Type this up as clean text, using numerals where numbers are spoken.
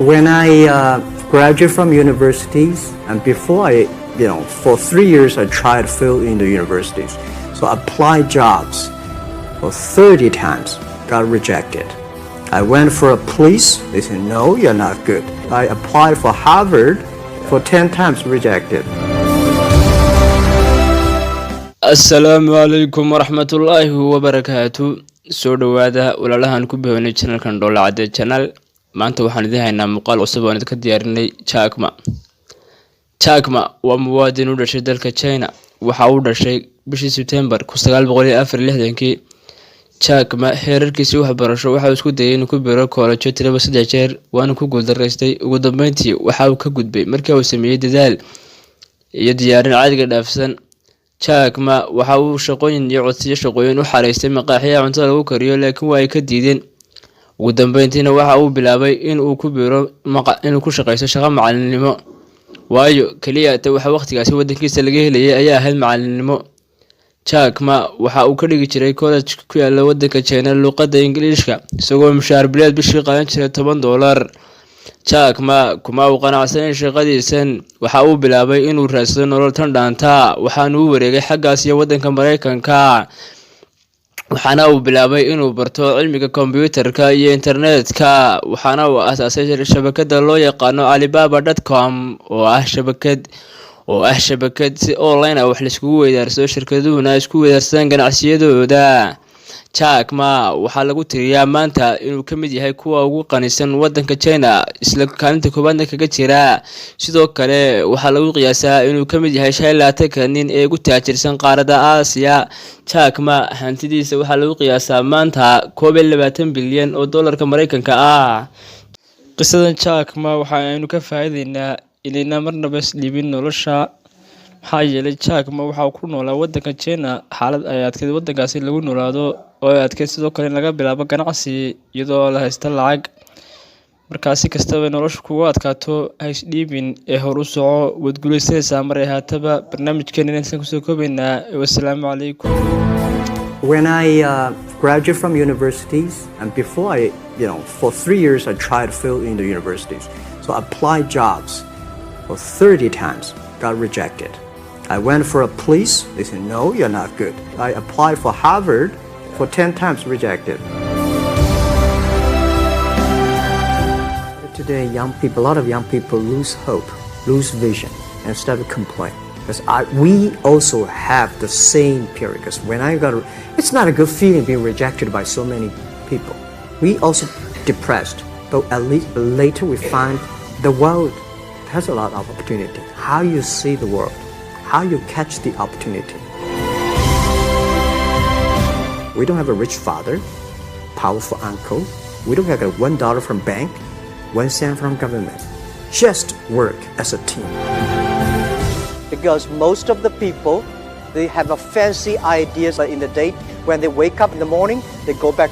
When I graduated from universities, and before for 3 years I tried to fill in the universities. So I applied jobs for 30 times, got rejected. I went for a police, they said, no, you're not good. I applied for Harvard for 10 times, rejected. Assalamu alaikum warahmatullahi wabarakatuh. Soo dhawaada walaalahan ku bihoonay channelkan Dhoolacade channel. Maanta waxaan idin haynaa muuqaal cusub oo idinka diyaarinay Jack Ma. Jack Ma waa muwaadin u dhashay dalka China. Waxa uu dhashay bishii September 1964. Jack Ma heerarkiisa waxbarasho waxa uu isku dayay inuu ku biiro college tiraba 3 jeer waana ku guuldareystay. Ugu dambeyntii waxa uu ka gudbay markii uu sameeyay dadaal iyo diyaarin caadiga dhaafsan. Jack Ma waxa uu shaqooyin iyo codsiyo shaqooyin u xareystay maqaaxiyaha cuntada lagu kariyo laakiin waa ay ka diideen. Ugu dambeyntiina waxa uu bilaabay in uu ku biiro inuu ku shaqeysto shaqo macalinimo. Waayo kaliya waxa waqtigaasi wadankiisa laga helayay ayaa ahayd macalinimo. Jack Ma waxa uu ka dhigi jiray college ku yaala wadanka China luqadda Ingiriiska isagoo mushaar bileed bishii qaadan jiray $10. Jack Ma kuma uu qanacsan shaqadiisan waxa uu bilaabay inuu raadsado nolol tan dhaanta waxaana uu wareegay xaggaas iyo wadanka Mareykanka. waxaana uu bilaabay inuu barto cilmiga computerka iyo internetka waxaana uu aasaasay shabakadda loo yaqaan Alibaba.com oo ah shabakad si online wax la isku weydaarsado shirkaduhuna isku weedaarsadaan ganacsiyadooda. Jack Ma waxa lagu tiriyaa maanta inuu ka mid yahay kuwa ugu qanisan wadanka China isla kaalinta koobaad kaga jira. Sidoo kale waxa lagu qiyaasaa inuu ka mid yahay 25 nin ee ugu taajirsan qaaradda Aasiya. Jack Ma hantidiisa waxa lagu qiyaasaa maanta $20 bilyan oo dollarka Mareykanka ah. Qisadan Jack Ma waxa aynu ka faa'iideynaa inayna marnaba isdhiibin nolosha. maxaa yeelay Jack Ma waxa uu ku noolaa wadanka China xaalad ay adkeyd wadankaasi lagu noolaado oo ay adkeyd sidoo kale laga bilaabo ganacsi iyadoo la haysto lacag. markaasi kastaba noloshu kugu adkaato ha isdhiibin ee hor u soco wad guuleysaysaa mar haataba barnaamijkeena inaan ku soo koobaynaa. Wassalaamu calaykum. When I graduated from universities, and before for 3 years I tried to fill in the universities. So I applied jobs for 30 times, got rejected. I went for a police, they said, no, you're not good. I applied for Harvard for 10 times, rejected. Today, a lot of young people lose hope, lose vision, and start to complain. Because we also have the same period. Because when it's not a good feeling being rejected by so many people. We also depressed, but at least later we find the world has a lot of opportunity. How you see the world, how you catch the opportunity. We don't have a rich father, powerful uncle. We don't have $1 from bank, 1 cent from government. Just work as a team. Because most of the people, they have a fancy ideas in the day. When they wake up in the morning, they go back